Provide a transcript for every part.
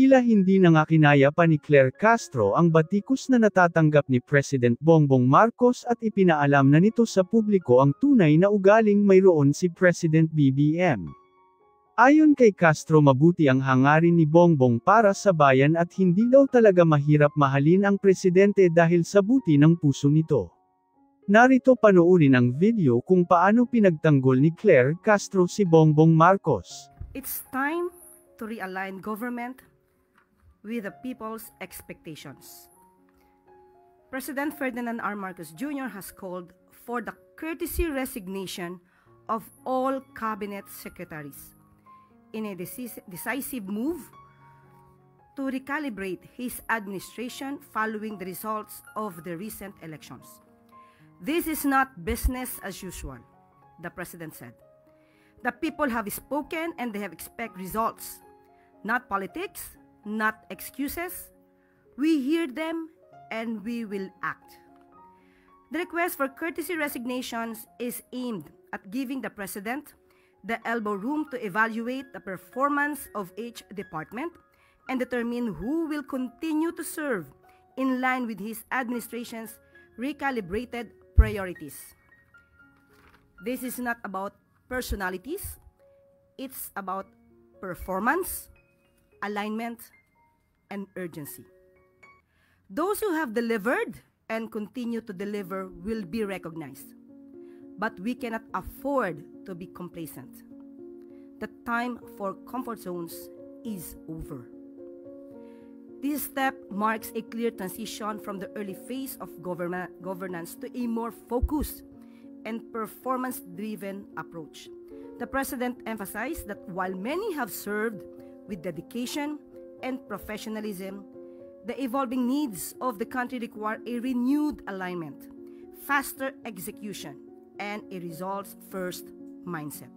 Tila hindi na nga kinaya pa ni Claire Castro ang batikos na natatanggap ni President Bongbong Marcos at ipinaalam na nito sa publiko ang tunay na ugaling mayroon si President BBM. Ayon kay Castro, mabuti ang hangarin ni Bongbong para sa bayan at hindi daw talaga mahirap mahalin ang presidente dahil sa buti ng puso nito. Narito panoorin ang video kung paano pinagtanggol ni Claire Castro si Bongbong Marcos. It's time to realign government with the people's expectations. President Ferdinand R. Marcos Jr. has called for the courtesy resignation of all cabinet secretaries in a decisive move to recalibrate his administration following the results of the recent elections. This is not business as usual, the President said. The people have spoken and they have expect results, not politics, not excuses. We hear them and we will act. The request for courtesy resignations is aimed at giving the President the elbow room to evaluate the performance of each department and determine who will continue to serve in line with his administration's recalibrated priorities. This is not about personalities, it's about performance, alignment, and urgency. Those who have delivered and continue to deliver will be recognized, but we cannot afford to be complacent. The time for comfort zones is over. This step marks a clear transition from the early phase of governance to a more focused and performance-driven approach. The President emphasized that while many have served with dedication and professionalism, the evolving needs of the country require a renewed alignment, faster execution, and a results-first mindset.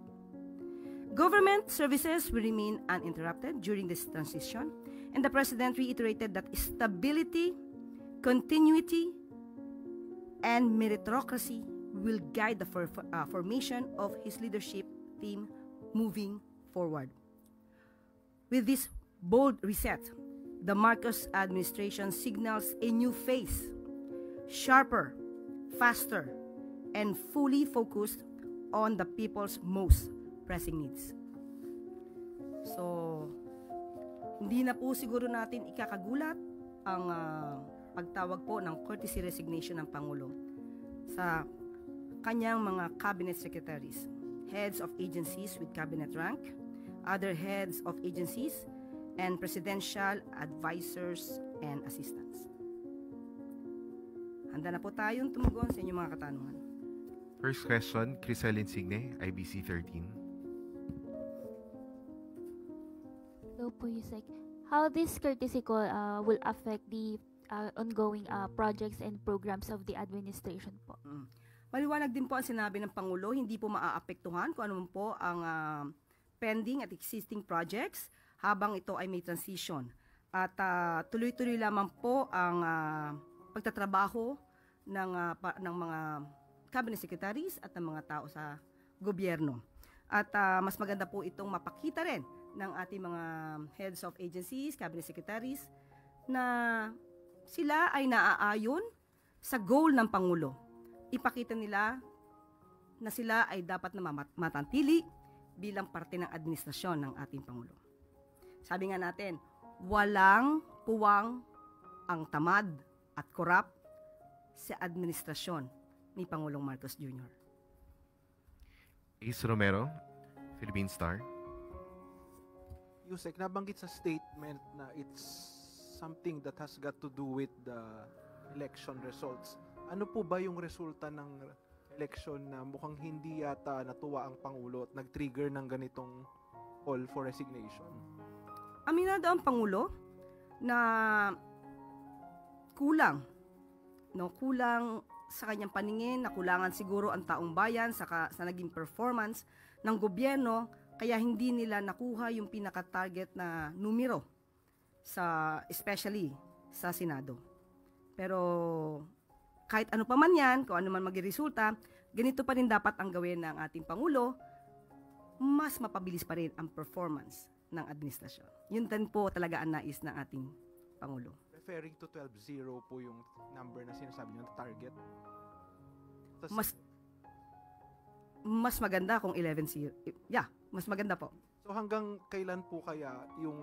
Government services will remain uninterrupted during this transition, and the President reiterated that stability, continuity, and meritocracy will guide the formation of his leadership team moving forward. With this bold reset, the Marcos administration signals a new phase, sharper, faster, and fully focused on the people's most pressing needs. So, hindi na po siguro natin ikakagulat ang pagtawag po ng courtesy resignation ng Pangulo sa kanyang mga cabinet secretaries, heads of agencies with cabinet rank, other heads of agencies, and presidential advisors and assistants. Handa na po tayong tumugon sa inyong mga katanungan. First question, Crisel Insigne, IBC 13. Hello po, Yusek. How this courtesy call will affect the ongoing projects and programs of the administration po? Maliwanag din po ang sinabi ng Pangulo, hindi po maaapektuhan kung ano po ang pending at existing projects habang ito ay may transition. At tuloy-tuloy lamang po ang pagtatrabaho ng mga cabinet secretaries at ng mga tao sa gobyerno. At mas maganda po itong mapakita rin ng ating mga heads of agencies, cabinet secretaries, na sila ay naaayon sa goal ng Pangulo. Ipakita nila na sila ay dapat na matantili bilang parte ng administrasyon ng ating Pangulo. Sabi nga natin, walang puwang ang tamad at korap sa administrasyon ni Pangulong Marcos Jr. Ace Romero, Philippine Star. Yusek, nabanggit sa statement na it's something that has got to do with the election results. Ano po ba yung resulta ng election na mukhang hindi yata natuwa ang Pangulo at nag-trigger ng ganitong call for resignation? Aminado ang Pangulo na kulang sa kanyang paningin, nakulangan siguro ang taong bayan sa naging performance ng gobyerno, kaya hindi nila nakuha yung pinaka-target na numero especially sa Senado. Pero kahit ano pa man yan, kung ano man maging resulta, ganito pa rin dapat ang gawin ng ating Pangulo, mas mapabilis pa rin ang performance ng administrasyon. Yun din po talaga ang nais ng ating Pangulo. Referring to 12-0 po yung number na sinasabi niyo, target. Mas maganda kung 11-0. Yeah, mas maganda po. So hanggang kailan po kaya yung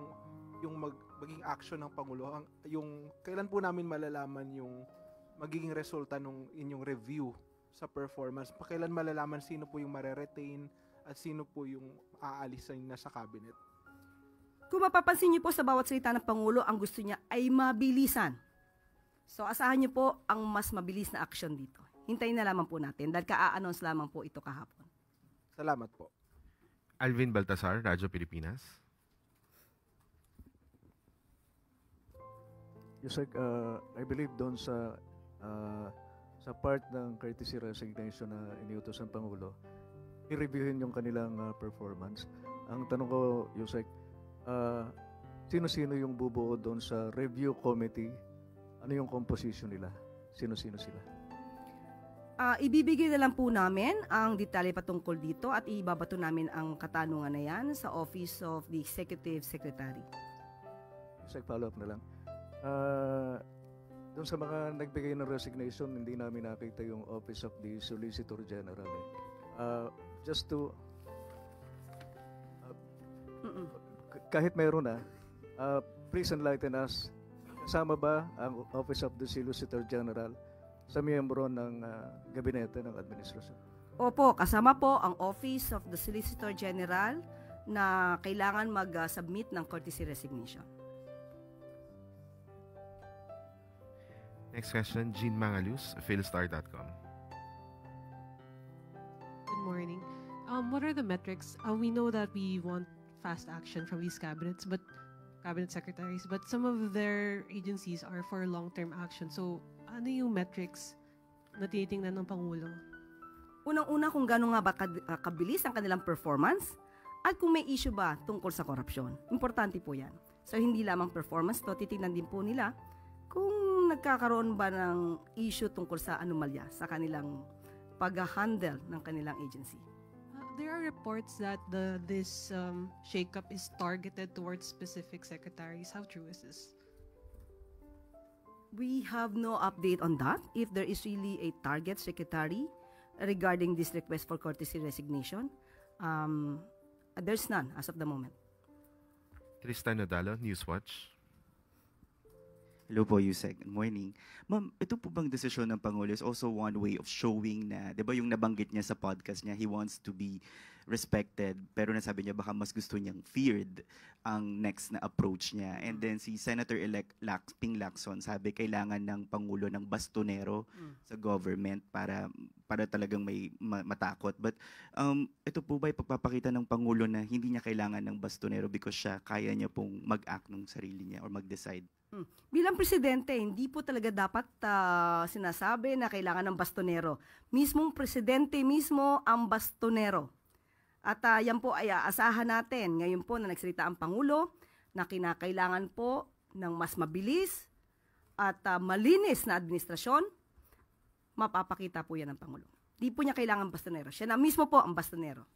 magiging action ng Pangulo? Yung kailan po namin malalaman yung magiging resulta ng inyong review sa performance? Kailan malalaman sino po yung mare-retain at sino po yung aalisin na sa cabinet? Kung mapapansin niyo po sa bawat salita ng Pangulo, ang gusto niya ay mabilisan. So asahan niyo po ang mas mabilis na action dito. Hintayin na lamang po natin dahil ka-announce lamang po ito kahapon. Salamat po. Alvin Baltasar, Radyo Pilipinas. Yes, sir. I believe doon sa part ng courtesy resignation na iniutos ng Pangulo, i-reviewin yung kanilang performance. Ang tanong ko, Yusek, sino-sino yung bubuo doon sa review committee? Ano yung composition nila? Sino-sino sila? Ibibigay na lang po namin ang detalye patungkol dito at ibabato namin ang katanungan na yan sa Office of the Executive Secretary. Yusek, follow-up na lang. Doon sa mga nagbigay ng resignation, hindi namin nakita yung Office of the Solicitor General. Just to kahit mayroon na, please enlighten us. Kasama ba ang Office of the Solicitor General sa miyembro ng gabinete ng administrasyon? Opo, kasama po ang Office of the Solicitor General na kailangan mag-submit ng courtesy resignation. Next question, Jean Mangalus, philstar.com. Good morning. What are the metrics? We know that we want fast action from these cabinet secretaries, but some of their agencies are for long-term action. So, ano yung metrics na tinitingnan ng Pangulo? Unang-una kung gano'n nga ba kabilis ang kanilang performance at kung may issue ba tungkol sa korupsyon. Importante po yan. So, hindi lamang performance to, titingnan din po nila kung nagkakaroon ba ng issue tungkol sa anomalya sa kanilang pag-handle ng kanilang agency. There are reports that this shakeup is targeted towards specific secretaries. How true is this? We have no update on that. If there is really a target secretary regarding this request for courtesy resignation, there's none as of the moment. Tristan Nodalo, Newswatch. Hello po, Yusek. Good morning. Ma'am, ito po bang desisyon ng Pangulo is also one way of showing na, di ba yung nabanggit niya sa podcast niya, he wants to be respected, pero nasabi niya baka mas gusto niyang feared ang next na approach niya. And then si Senator-elect Ping Lacson sabi kailangan ng Pangulo ng bastonero sa government para talagang may matakot. But ito po ba ipagpapakita ng Pangulo na hindi niya kailangan ng bastonero because siya kaya niya pong mag-act ng sarili niya or mag-decide? Bilang presidente, hindi po talaga dapat sinasabi na kailangan ng bastonero. Mismong presidente mismo ang bastonero. At yan po ay aasahan natin. Ngayon po na nagsalita ang Pangulo na kinakailangan po ng mas mabilis at malinis na administrasyon, mapapakita po yan ng Pangulo. Di po niya kailangan bastonero. Siya na mismo po ang bastonero.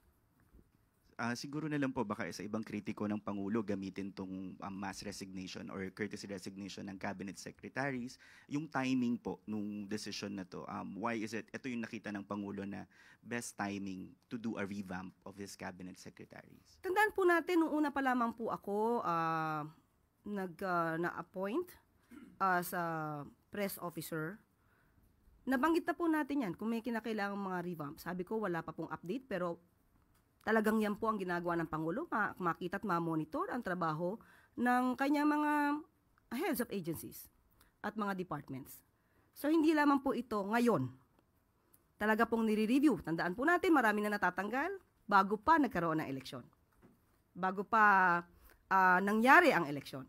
Siguro na lang po baka sa ibang kritiko ng Pangulo gamitin tong mass resignation or courtesy resignation ng cabinet secretaries. Yung timing po nung decision na to, why is it, ito yung nakita ng Pangulo na best timing to do a revamp of his cabinet secretaries? Tandaan po natin, nung una pa lamang po ako na-appoint as a press officer, nabanggit na po natin yan kung may kinakailangang mga revamp. Sabi ko wala pa pong update pero talagang yan po ang ginagawa ng Pangulo, makita at ma-monitor ang trabaho ng kanyang mga heads of agencies at mga departments. So hindi lamang po ito ngayon. Talaga pong nire-review. Tandaan po natin, marami na natatanggal bago pa nagkaroon ng eleksyon. Bago pa nangyari ang eleksyon.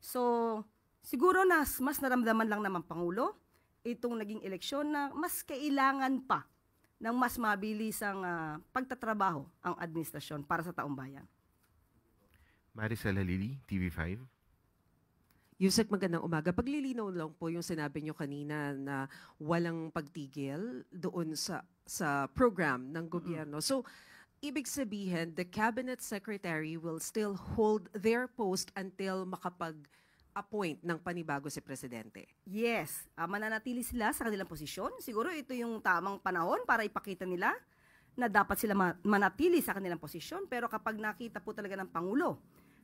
So siguro mas naramdaman lang naman Pangulo itong naging eleksyon na mas kailangan pa ng mas mabilis ang pagtatrabaho ang administrasyon para sa taong bayan. Maricel Halili, TV5. Yusek, magandang umaga. Paglilinaw lang po yung sinabi nyo kanina na walang pagtigil doon sa program ng gobyerno. So, ibig sabihin, the cabinet secretary will still hold their post until makapag-appoint ng panibago si Presidente. Yes, mananatili sila sa kanilang posisyon. Siguro ito yung tamang panahon para ipakita nila na dapat sila manatili sa kanilang posisyon. Pero kapag nakita po talaga ng Pangulo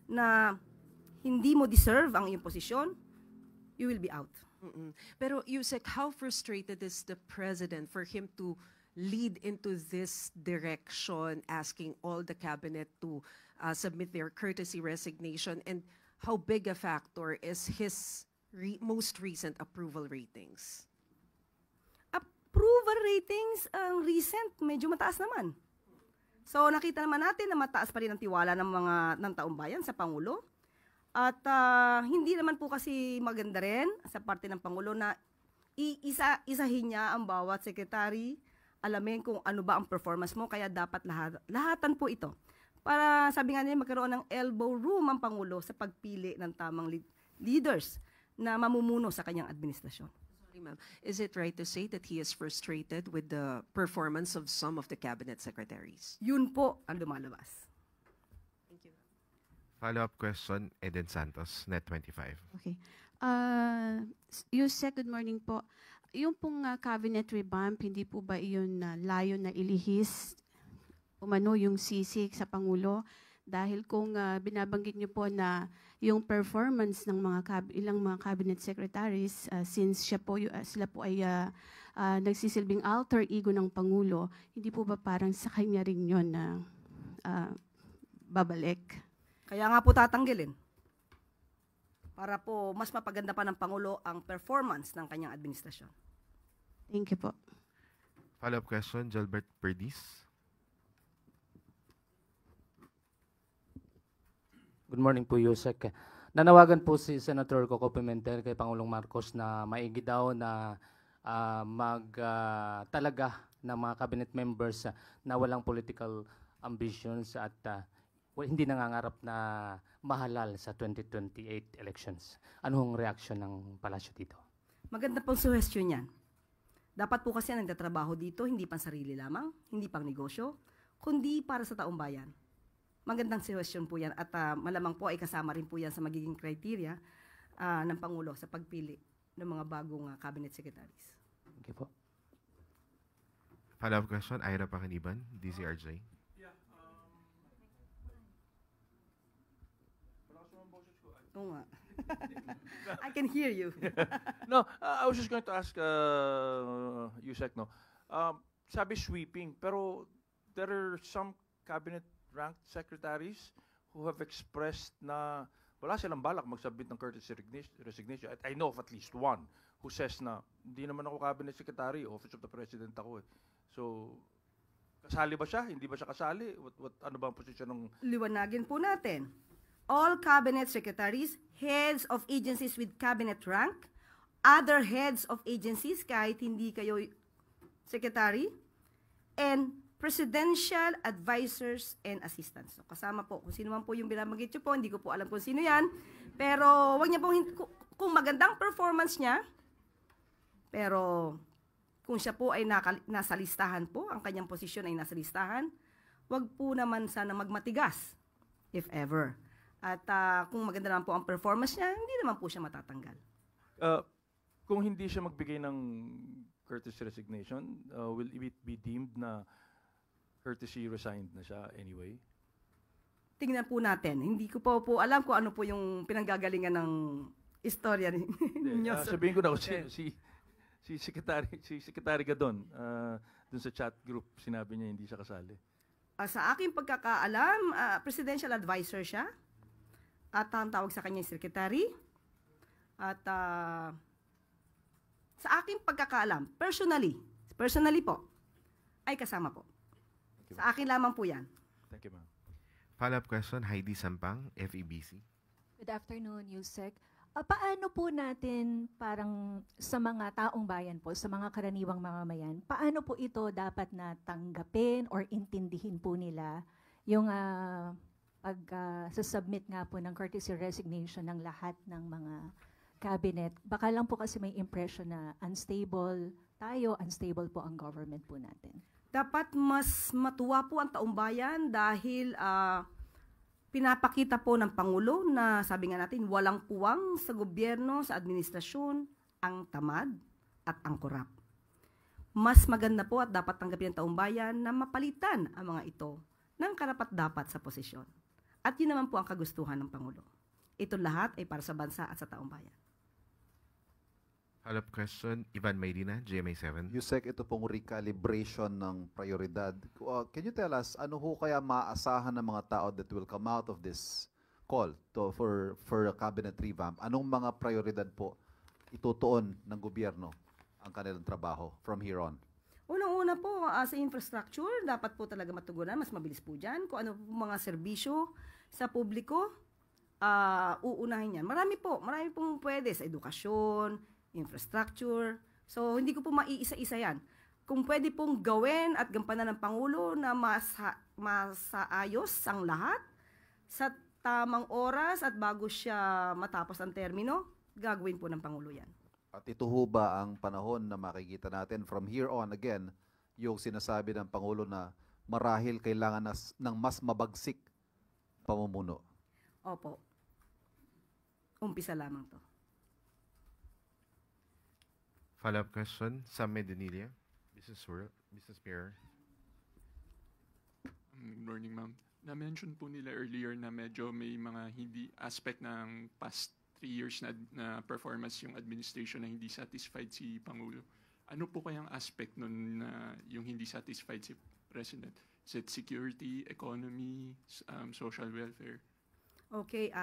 na hindi mo deserve ang iyong posisyon, you will be out. Pero Yusek, how frustrated is the President for him to lead into this direction, asking all the cabinet to submit their courtesy resignation, and how big a factor is his most recent approval ratings? Approval ratings, ang recent, medyo mataas naman. So nakita naman natin na mataas pa rin ang tiwala ng taong bayan sa Pangulo. At hindi naman po kasi maganda rin sa parte ng Pangulo na isahin niya ang bawat sekretary, alamin kung ano ba ang performance mo, kaya dapat lahatan po ito. Para sabi nga nila magkaroon ng elbow room ang Pangulo sa pagpili ng tamang leaders na mamumuno sa kanyang administrasyon. Sorry, ma'am. Is it right to say that he is frustrated with the performance of some of the cabinet secretaries? Yun po ang lumalabas. Thank you. Follow-up question, Eden Santos, Net25. Okay. Yusek, good morning po. Yung pong cabinet revamp, hindi po ba iyon layo na ilihis umano yung sisig sa Pangulo? Dahil kung binabanggit niyo po na yung performance ng ilang mga cabinet secretaries, since sila po ay nagsisilbing alter ego ng Pangulo, hindi po ba parang sa kanya rin yun na babalik? Kaya nga po tatanggalin. Para po mas mapaganda pa ng Pangulo ang performance ng kanyang administrasyon. Thank you po. Follow-up question, Gilbert Perdiz. Good morning po, Yusek. Nanawagan po si Senator Coco Pimentel kay Pangulong Marcos na maigi daw na talaga ng mga cabinet members na walang political ambitions at hindi nangangarap na mahalal sa 2028 elections. Anong reaksyon ng palasyo dito? Maganda pong suggestion yan. Dapat po kasi ang nagtatrabaho dito, hindi pang sarili lamang, hindi pang negosyo, kundi para sa taong bayan. Magandang suggestion po yan at malamang po ay kasama rin po yan sa magiging criteria ng Pangulo sa pagpili ng mga bagong cabinet secretaries. Thank you po. Follow-up question, Ira Pakaniban, DCRJ. Oo nga. I can hear you. No, I was just going to ask Yusek, no. Sabi sweeping, pero there are some cabinet-ranked secretaries who have expressed na wala silang balak mag-submit ng courtesy resignation. I know of at least one who says na hindi naman ako cabinet secretary, Office of the President ako eh. So, kasali ba siya? Hindi ba siya kasali? Ano ba ang posisyon ng... Liwanagin po natin. All cabinet secretaries, heads of agencies with cabinet rank, other heads of agencies kahit hindi kayo secretary, and presidential advisors and assistants. So, kasama po, kung sino man po yung binabanggit nyo po, hindi ko po alam kung sino yan, pero wag niya pong, kung magandang performance niya, pero kung siya po ay nasa listahan po, ang kanyang posisyon ay nasa listahan, wag po naman sana magmatigas, if ever. At kung maganda naman po ang performance niya, hindi naman po siya matatanggal. Kung hindi siya magbigay ng courtesy resignation, will it be deemed na courtesy resigned na siya anyway? Tingnan po natin. Hindi ko po alam kung ano po yung pinanggagalingan ng istorya ninyo. Sabihin ko na si Secretary Gadon, dun sa chat group, sinabi niya hindi siya kasali. Sa aking pagkakaalam, presidential advisor siya. At ang tawag sa kanya secretary. At sa aking pagkakaalam, personally po, ay kasama po. Sa akin lamang po yan. Thank you, ma'am. Follow-up question, Heidi Sampang, FEBC. Good afternoon, Yusek. Paano po natin parang sa mga taong bayan po, sa mga karaniwang mamamayan, paano po ito dapat na tanggapin or intindihin po nila yung pag-submit nga po ng courtesy resignation ng lahat ng mga cabinet? Baka lang po kasi may impression na unstable tayo, unstable po ang government po natin. Dapat mas matuwa po ang taong bayan dahil pinapakita po ng Pangulo na sabi nga natin, walang puwang sa gobyerno, sa administrasyon, ang tamad at ang korap. Mas maganda po at dapat tanggapin ng taong bayan na mapalitan ang mga ito ng karapat-dapat sa posisyon. At yun naman po ang kagustuhan ng Pangulo. Ito lahat ay para sa bansa at sa taong bayan. Follow-up question, Ivan Mayrina, GMA7. Yusek, ito pong recalibration ng prioridad. Can you tell us, ano ho kaya maaasahan ng mga tao that will come out of this call for a cabinet revamp? Anong mga prioridad po itutuon ng gobyerno ang kanilang trabaho from here on? Unang-una po, sa infrastructure, dapat po talaga matugunan, mas mabilis po dyan. Kung ano po mga serbisyo sa publiko, uunahin yan. Marami pong pwede sa edukasyon, infrastructure. So, hindi ko po maiisa-isa yan. Kung pwede pong gawin at gampanan ng Pangulo na masaayos ang lahat sa tamang oras at bago siya matapos ang termino, gagawin po ng Pangulo yan. At ito ho ba ang panahon na makikita natin from here on again, yung sinasabi ng Pangulo na marahil kailangan ng mas mabagsik pamumuno? Opo. Umpisa lamang to. Follow-up question, Sam Medinilla, Business Mirror. Good morning, ma'am. Na-mention po nila earlier na medyo may mga hindi aspect ng past 3 years na performance yung administration na hindi satisfied si Pangulo. Ano po kayang aspect nun na yung hindi satisfied si President? Is it security, economy, social welfare? Okay,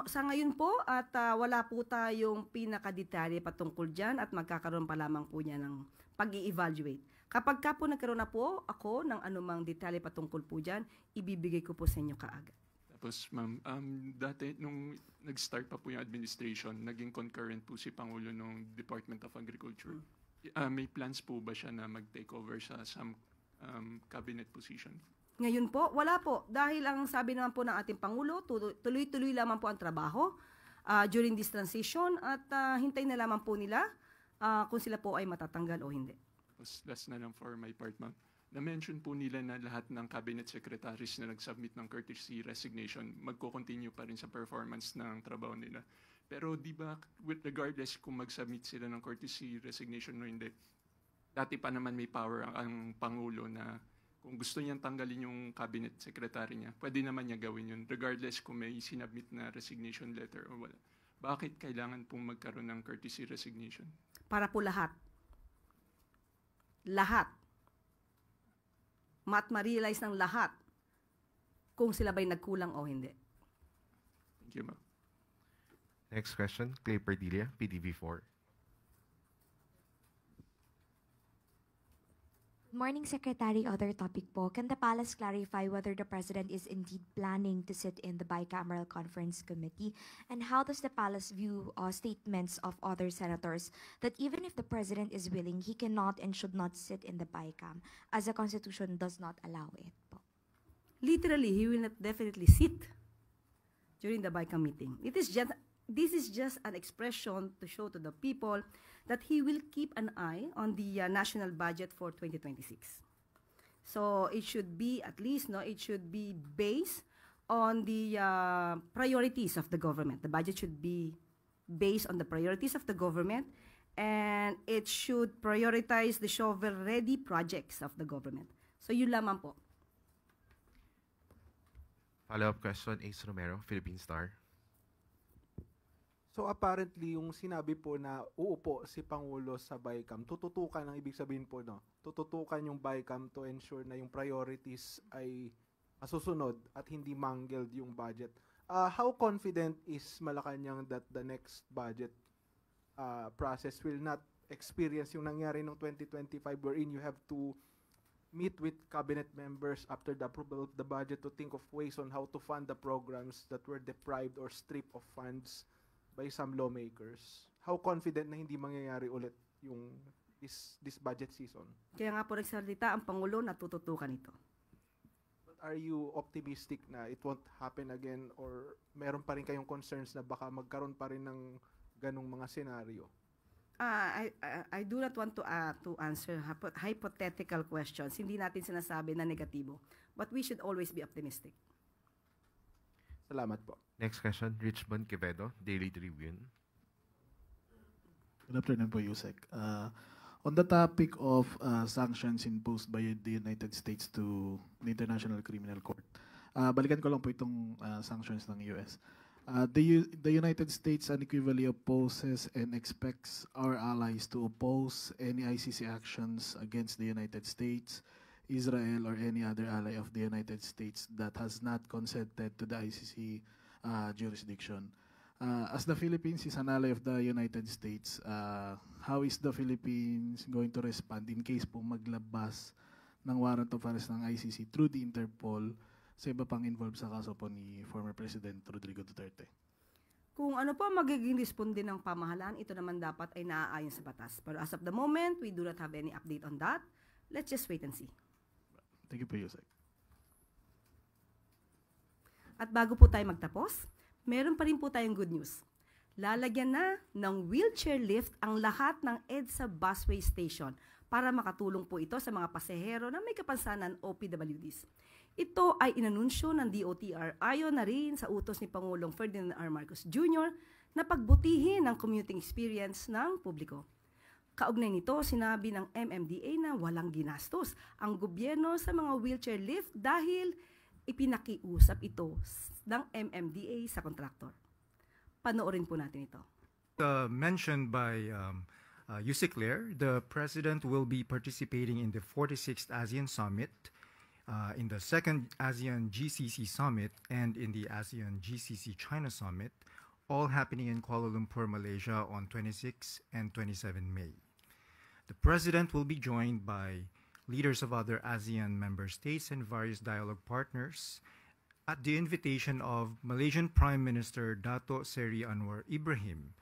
sa ngayon po at wala po tayong pinakadetalye patungkol dyan at magkakaroon pa lamang po niya ng pag-i-evaluate. Kapag ka po nagkaroon na po ako ng anumang detalye patungkol po dyan, ibibigay ko po sa inyo kaagad. Tapos ma'am, dati nung nag-start pa po yung administration, naging concurrent po si Pangulo ng Department of Agriculture. May plans po ba siya na mag-take over sa some cabinet position? Ngayon po, wala po. Dahil ang sabi naman po ng ating Pangulo, tuloy-tuloy lamang po ang trabaho during this transition at hintayin na lamang po nila kung sila po ay matatanggal o hindi. Last na lang for my part, ma'am. Na-mention po nila na lahat ng cabinet secretaries na nag-submit ng courtesy resignation magko-continue pa rin sa performance ng trabaho nila. Pero di ba, regardless kung mag-submit sila ng courtesy resignation o hindi, dati pa naman may power ang Pangulo na kung gusto niyang tanggalin yung cabinet secretary niya, pwede naman niya gawin yun, regardless kung may sinabit na resignation letter o wala. Bakit kailangan pong magkaroon ng courtesy resignation? Para po lahat. Lahat. Ma-realize ng lahat kung sila ba'y nagkulang o hindi. Thank you, ma'am. Next question, Clay Perdilla, PDV4. Morning, Secretary. Other topic po. Can the Palace clarify whether the President is indeed planning to sit in the Bicameral Conference Committee? And how does the Palace view statements of other senators that even if the President is willing, he cannot and should not sit in the Bicam, as the Constitution does not allow it po? Literally, he will not definitely sit during the Bicam meeting. This is just an expression to show to the people that he will keep an eye on the national budget for 2026. So it should be at least, it should be based on the priorities of the government. The budget should be based on the priorities of the government, and it should prioritize the shovel-ready projects of the government. So yun lamang po. Follow-up question, Ace Romero, Philippine Star. So apparently, yung sinabi po na uupo si Pangulo sa Bicam, tututukan, ang ibig sabihin po, tututukan yung Bicam to ensure na yung priorities ay masusunod at hindi mangled yung budget. How confident is Malacanang that the next budget process will not experience yung nangyari noong 2025 wherein you have to meet with cabinet members after the approval of the budget to think of ways on how to fund the programs that were deprived or stripped of funds by some lawmakers? How confident na hindi mangyayari ulit yung this budget season? Kaya nga po nagsalita ang Pangulo na tututukan ito. But are you optimistic na it won't happen again or meron pa rin kayong concerns na baka magkaroon pa rin ng ganong mga senaryo? I do not want to answer hypothetical questions. Hindi natin sinasabi na negatibo. But we should always be optimistic. Salamat po. Next question, Richmond Quevedo, Daily Tribune. Good afternoon po, Yusek. On the topic of sanctions imposed by the United States to the International Criminal Court, balikan ko lang po itong sanctions ng US. The United States unequivocally opposes and expects our allies to oppose any ICC actions against the United States, Israel, or any other ally of the United States that has not consented to the ICC jurisdiction. As the Philippines is an ally of the United States, how is the Philippines going to respond in case po maglabas ng warrant of arrest ng ICC through the Interpol sa iba pang involved sa kaso po ni former President Rodrigo Duterte? Kung ano po magiging responde ng pamahalaan, ito naman dapat ay naaayon sa batas. Pero as of the moment, we do not have any update on that. Let's just wait and see. Thank you po, Yusek. At bago po tayo magtapos, meron pa rin po tayong good news. Lalagyan na ng wheelchair lift ang lahat ng EDSA busway station para makatulong po ito sa mga pasahero na may kapansanan o PWDs. Ito ay inanunsyo ng DOTR ayon na rin sa utos ni Pangulong Ferdinand R. Marcos Jr. na pagbutihin ang commuting experience ng publiko. Kaugnay nito, sinabi ng MMDA na walang ginastos ang gobyerno sa mga wheelchair lift dahil ipinakiusap ito ng MMDA sa kontraktor. Panoorin po natin ito. Mentioned by Yusek Ler, the President will be participating in the 46th ASEAN Summit, in the 2nd ASEAN GCC Summit, and in the ASEAN GCC China Summit, all happening in Kuala Lumpur, Malaysia on 26 and 27 May. The President will be joined by leaders of other ASEAN member states and various dialogue partners at the invitation of Malaysian Prime Minister Dato Seri Anwar Ibrahim,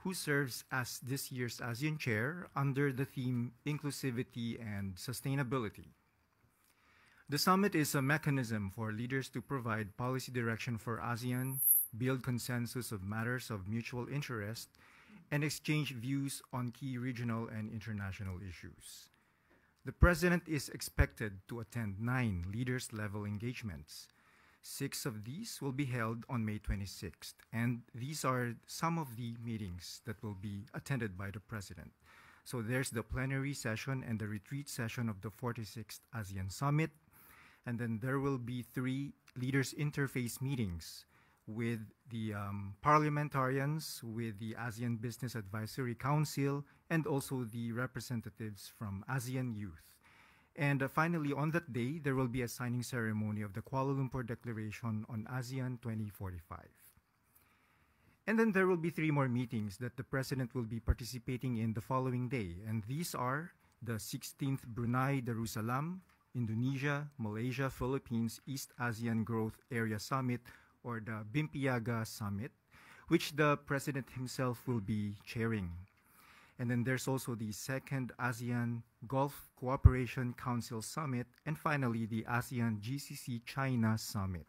who serves as this year's ASEAN Chair under the theme Inclusivity and Sustainability. The summit is a mechanism for leaders to provide policy direction for ASEAN, build consensus of matters of mutual interest, and exchange views on key regional and international issues. The President is expected to attend 9 leaders-level engagements. 6 of these will be held on May 26th, and these are some of the meetings that will be attended by the President. So there's the plenary session and the retreat session of the 46th ASEAN Summit, and then there will be 3 leaders interface meetings with the parliamentarians, with the ASEAN Business Advisory Council, and also the representatives from ASEAN Youth. And finally, on that day, there will be a signing ceremony of the Kuala Lumpur Declaration on ASEAN 2045. And then there will be 3 more meetings that the President will be participating in the following day. And these are the 16th Brunei Darussalam, Indonesia, Malaysia, Philippines, East ASEAN Growth Area Summit, or the Bimpiaga Summit, which the President himself will be chairing. And then there's also the 2nd ASEAN Gulf Cooperation Council Summit, and finally the ASEAN GCC China Summit.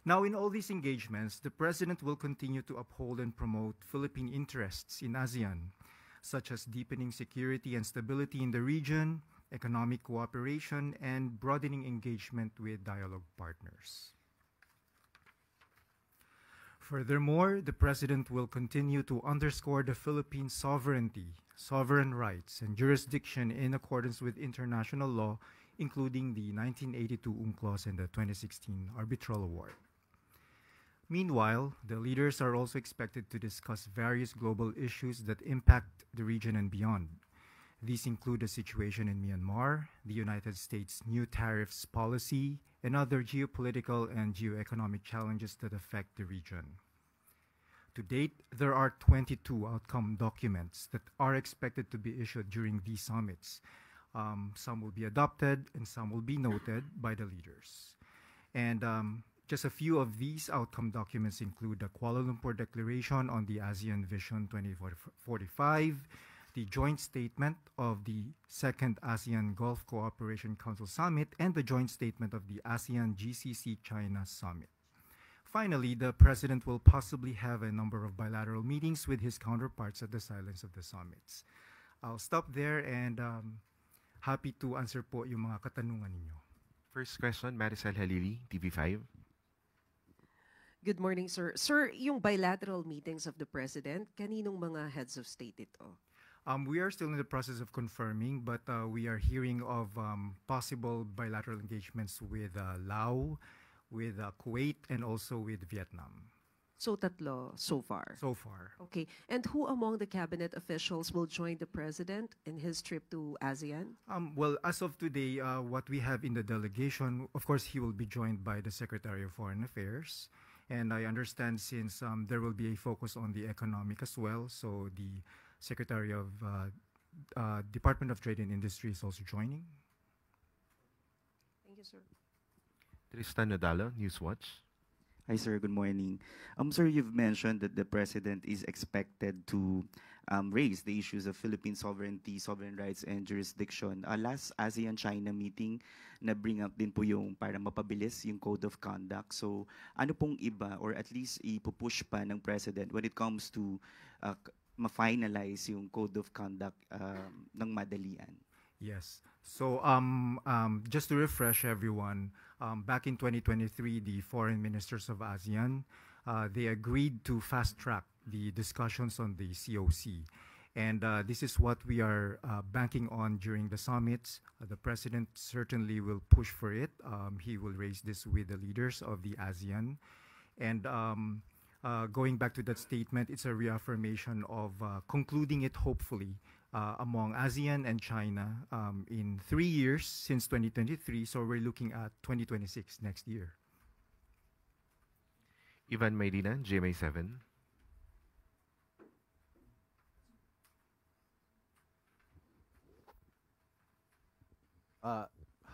Now, in all these engagements, the President will continue to uphold and promote Philippine interests in ASEAN, such as deepening security and stability in the region, economic cooperation, and broadening engagement with dialogue partners. Furthermore, the President will continue to underscore the Philippines' sovereignty, sovereign rights, and jurisdiction in accordance with international law, including the 1982 UNCLOS and the 2016 Arbitral Award. Meanwhile, the leaders are also expected to discuss various global issues that impact the region and beyond. These include the situation in Myanmar, the United States' new tariffs policy, and other geopolitical and geoeconomic challenges that affect the region. To date, there are 22 outcome documents that are expected to be issued during these summits. Some will be adopted and some will be noted by the leaders. And just a few of these outcome documents include the Kuala Lumpur Declaration on the ASEAN Vision 2045, the joint statement of the 2nd ASEAN Gulf Cooperation Council Summit, and the joint statement of the ASEAN GCC China Summit. finally, the President will possibly have a number of bilateral meetings with his counterparts at the silence of the summits. I'll stop there and happy to answer po yung mga katanungan ninyo. First question, Maricel Halili, TV5. Good morning, sir. Sir, yung bilateral meetings of the President, kaninong mga heads of state ito? We are still in the process of confirming, but we are hearing of possible bilateral engagements with Laos, with Kuwait, and also with Vietnam. So tatlo so far? So far. Okay. And who among the cabinet officials will join the President in his trip to ASEAN? Well, as of today, what we have in the delegation, of course, he will be joined by the Secretary of Foreign Affairs. And I understand since there will be a focus on the economic as well, so the Secretary of Department of Trade and Industry is also joining. Thank you, sir. Tristan Nadalo, Newswatch. Hi, sir. Good morning. Sir, you've mentioned that the President is expected to raise the issues of Philippine sovereignty, sovereign rights, and jurisdiction. Last ASEAN-China meeting, na-bring up din po yung para mapabilis yung Code of Conduct. So, ano pong iba or at least ipupush pa ng President when it comes to ma-finalize yung Code of Conduct ng madalian? Yes. So, just to refresh everyone, back in 2023, the foreign ministers of ASEAN, they agreed to fast-track the discussions on the COC. And this is what we are banking on during the summits. The President certainly will push for it. He will raise this with the leaders of the ASEAN. And going back to that statement, it's a reaffirmation of concluding it, hopefully, among ASEAN and China in 3 years since 2023. So we're looking at 2026 next year. Ivan Maydina, GMA7.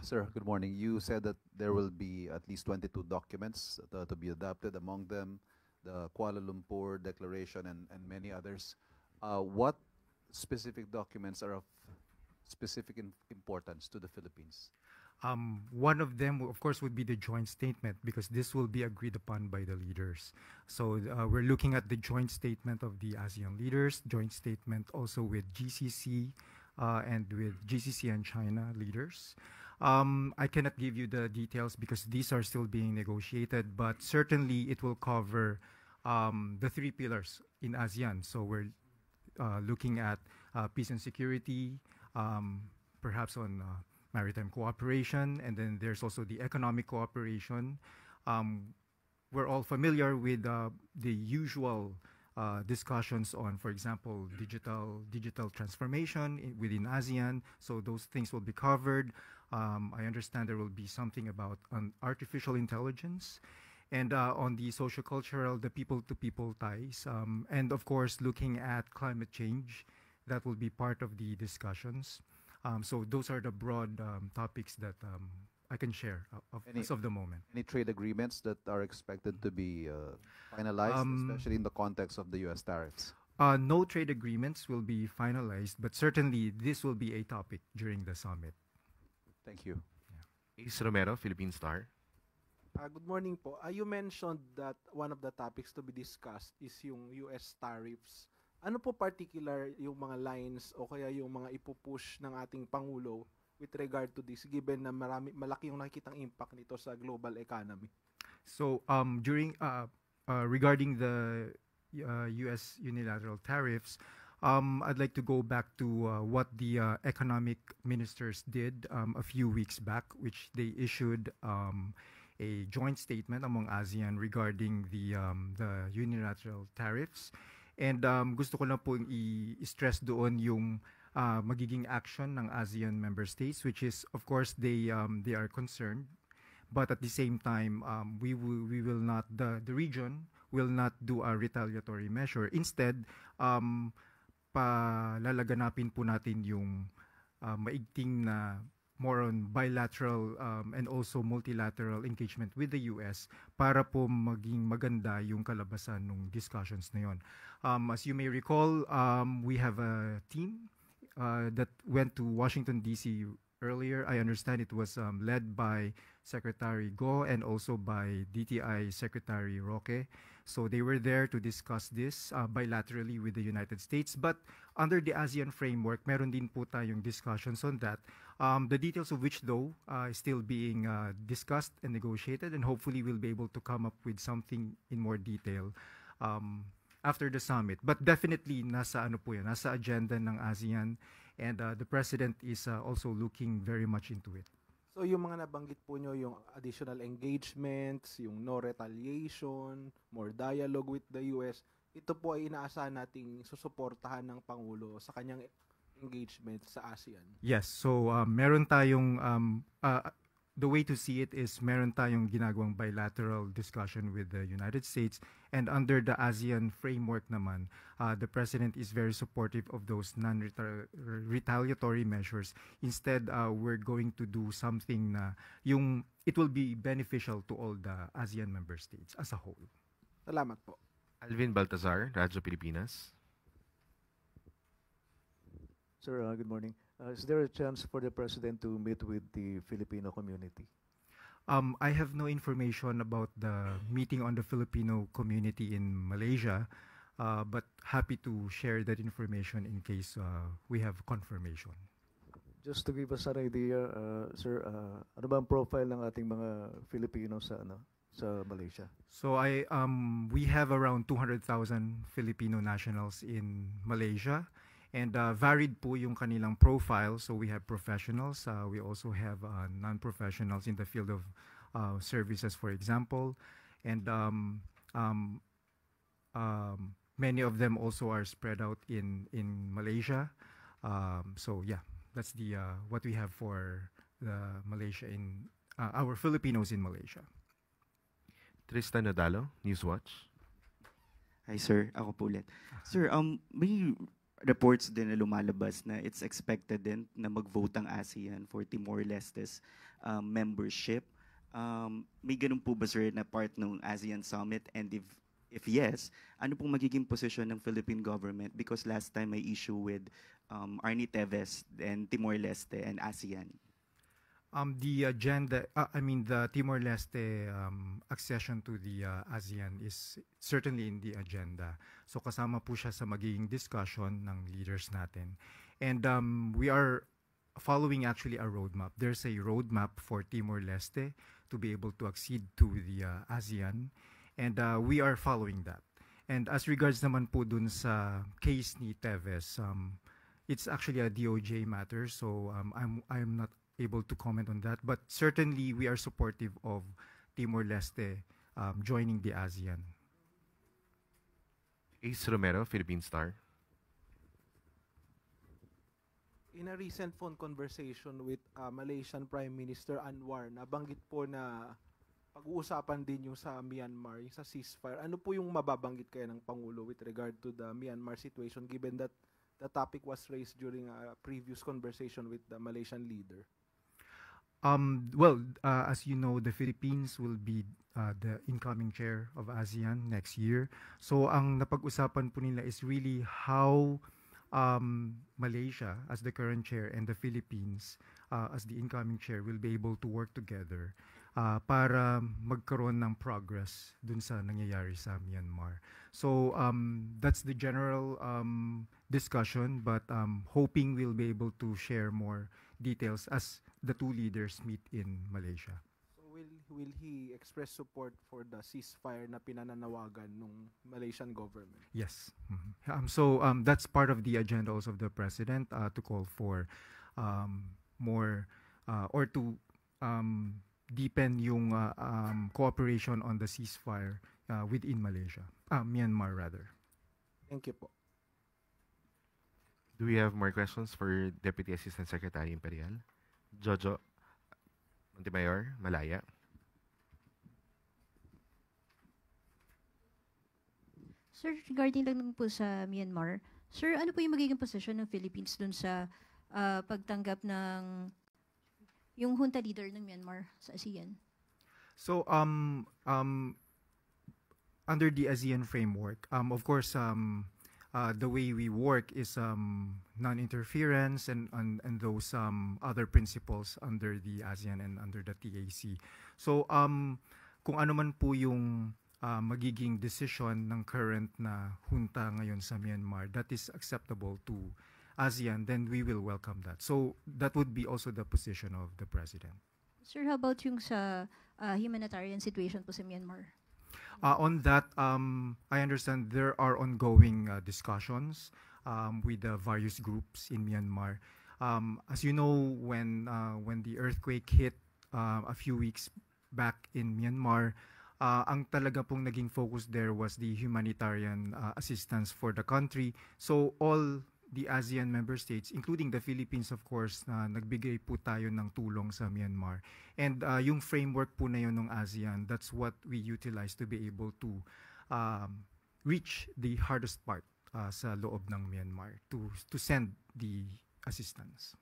Sir, good morning. You said that there will be at least 22 documents to be adopted, among them the Kuala Lumpur Declaration and many others. What specific documents are of specific importance to the Philippines? One of them, of course, would be the joint statement because this will be agreed upon by the leaders. So we're looking at the joint statement of the ASEAN leaders, joint statement also with GCC and with GCC and China leaders. I cannot give you the details because these are still being negotiated, but certainly it will cover the 3 pillars in ASEAN. So we're looking at peace and security, perhaps on maritime cooperation, and then there's also the economic cooperation. We're all familiar with the usual discussions on, for example, digital transformation within ASEAN. So those things will be covered. I understand there will be something about artificial intelligence. And on the sociocultural, the people-to-people ties. And of course, looking at climate change, that will be part of the discussions. So those are the broad topics that I can share as of the moment. Any trade agreements that are expected to be finalized, especially in the context of the U.S. tariffs? No trade agreements will be finalized, but certainly this will be a topic during the summit. Thank you. Ace Romero, Philippine Star. Good morning po. You mentioned that one of the topics to be discussed is yung US tariffs. Ano po particular yung mga lines o kaya yung mga ipupush ng ating Pangulo with regard to this, given na malaki yung nakikitang impact nito sa global economy? So regarding the U.S. unilateral tariffs, I'd like to go back to what the economic ministers did a few weeks back, which they issued a joint statement among ASEAN regarding the unilateral tariffs. And gusto ko na po i-stress doon yung magiging action ng ASEAN member states, which is, of course, they are concerned, but at the same time, we will not, the region will not do a retaliatory measure. Instead, palalaganapin po natin yung maigting na more on bilateral and also multilateral engagement with the US para po maging maganda yung kalabasan ng discussions na yon. As you may recall, we have a team that went to Washington, D.C. earlier. I understand it was led by Secretary Go and also by DTI Secretary Roque. So they were there to discuss this bilaterally with the United States. But under the ASEAN framework, meron din po tayong discussions on that. The details of which, though, is still being discussed and negotiated, and hopefully we'll be able to come up with something in more detail after the summit. But definitely, nasa ano po yan, nasa agenda ng ASEAN, and the President is also looking very much into it. So yung mga nabanggit po nyo, yung additional engagements, yung no retaliation, more dialogue with the US, ito po ay inaasahan nating susuportahan ng Pangulo sa kanyang engagement sa ASEAN. Yes, so meron tayong the way to see it is meron tayong ginagawang bilateral discussion with the United States, and under the ASEAN framework naman, the President is very supportive of those non-retaliatory measures. Instead, we're going to do something na it will be beneficial to all the ASEAN member states as a whole. Salamat po. Alvin Baltazar, Radyo Pilipinas. Sir, good morning. Is there a chance for the President to meet with the Filipino community? I have no information about the meeting on the Filipino community in Malaysia, but happy to share that information in case we have confirmation. Just to give us an idea, sir, ano ba ang profile ng ating mga Filipino sa Malaysia? So we have around 200,000 Filipino nationals in Malaysia. And varied po yung kanilang profile. So we have professionals. We also have non-professionals in the field of services, for example. And many of them also are spread out in Malaysia. So yeah, that's the what we have for the Malaysia in our Filipinos in Malaysia. Tristan Nadalo, Newswatch. Hi sir, ako po ulit. Sir, may reports din na lumalabas na it's expected din na mag-vote ang ASEAN for Timor-Leste's membership. May ganun po ba sir na part ng ASEAN Summit? And if yes, ano pong magiging posisyon ng Philippine government? Because last time may issue with Arnie Teves and Timor-Leste and ASEAN. The agenda, the Timor-Leste accession to the ASEAN is certainly in the agenda. So kasama po siya sa magiging discussion ng leaders natin. And we are following actually a roadmap. There's a roadmap for Timor-Leste to be able to accede to the ASEAN. And we are following that. And as regards naman po dun sa case ni Teves, it's actually a DOJ matter. So I'm not able to comment on that, but certainly we are supportive of Timor-Leste joining the ASEAN. Ace Romero, Philippine Star. In a recent phone conversation with Malaysian Prime Minister Anwar, nabanggit po na pag-uusapan din yung sa Myanmar, yung sa ceasefire. Ano po yung mababanggit kaya ng Pangulo with regard to the Myanmar situation, given that the topic was raised during a previous conversation with the Malaysian leader? As you know, the Philippines will be the incoming chair of ASEAN next year. So ang napag-usapan po nila is really how Malaysia as the current chair and the Philippines as the incoming chair will be able to work together para magkaroon ng progress dun sa nangyayari sa Myanmar. So that's the general discussion, but hoping we'll be able to share more details as the two leaders meet in Malaysia. So will he express support for the ceasefire na pinananawagan ng Malaysian government? Yes. So that's part of the agenda also of the President to call for more or to deepen yung cooperation on the ceasefire within Malaysia, Myanmar rather. Thank you po. Do we have more questions for Deputy Assistant Secretary Imperial? Jojo Montemayor, Malaya. Sir, regarding lang po sa Myanmar, sir, ano po yung magiging posisyon ng Philippines dun sa pagtanggap ng yung junta leader ng Myanmar sa ASEAN? So, under the ASEAN framework, of course, the way we work is non-interference and those other principles under the ASEAN and under the TAC. So kung ano man po yung magiging decision ng current na junta ngayon sa Myanmar that is acceptable to ASEAN, then we will welcome that. So that would be also the position of the President. Sir, how about yung sa humanitarian situation po sa Myanmar? On that, I understand there are ongoing discussions with the various groups in Myanmar. As you know, when the earthquake hit a few weeks back in Myanmar, ang talaga pong naging focus there was the humanitarian assistance for the country. So all the ASEAN member states, including the Philippines of course, nagbigay po tayo ng tulong sa Myanmar. And yung framework po na yun ng ASEAN, that's what we utilize to be able to reach the hardest part sa loob ng Myanmar, to send the assistance.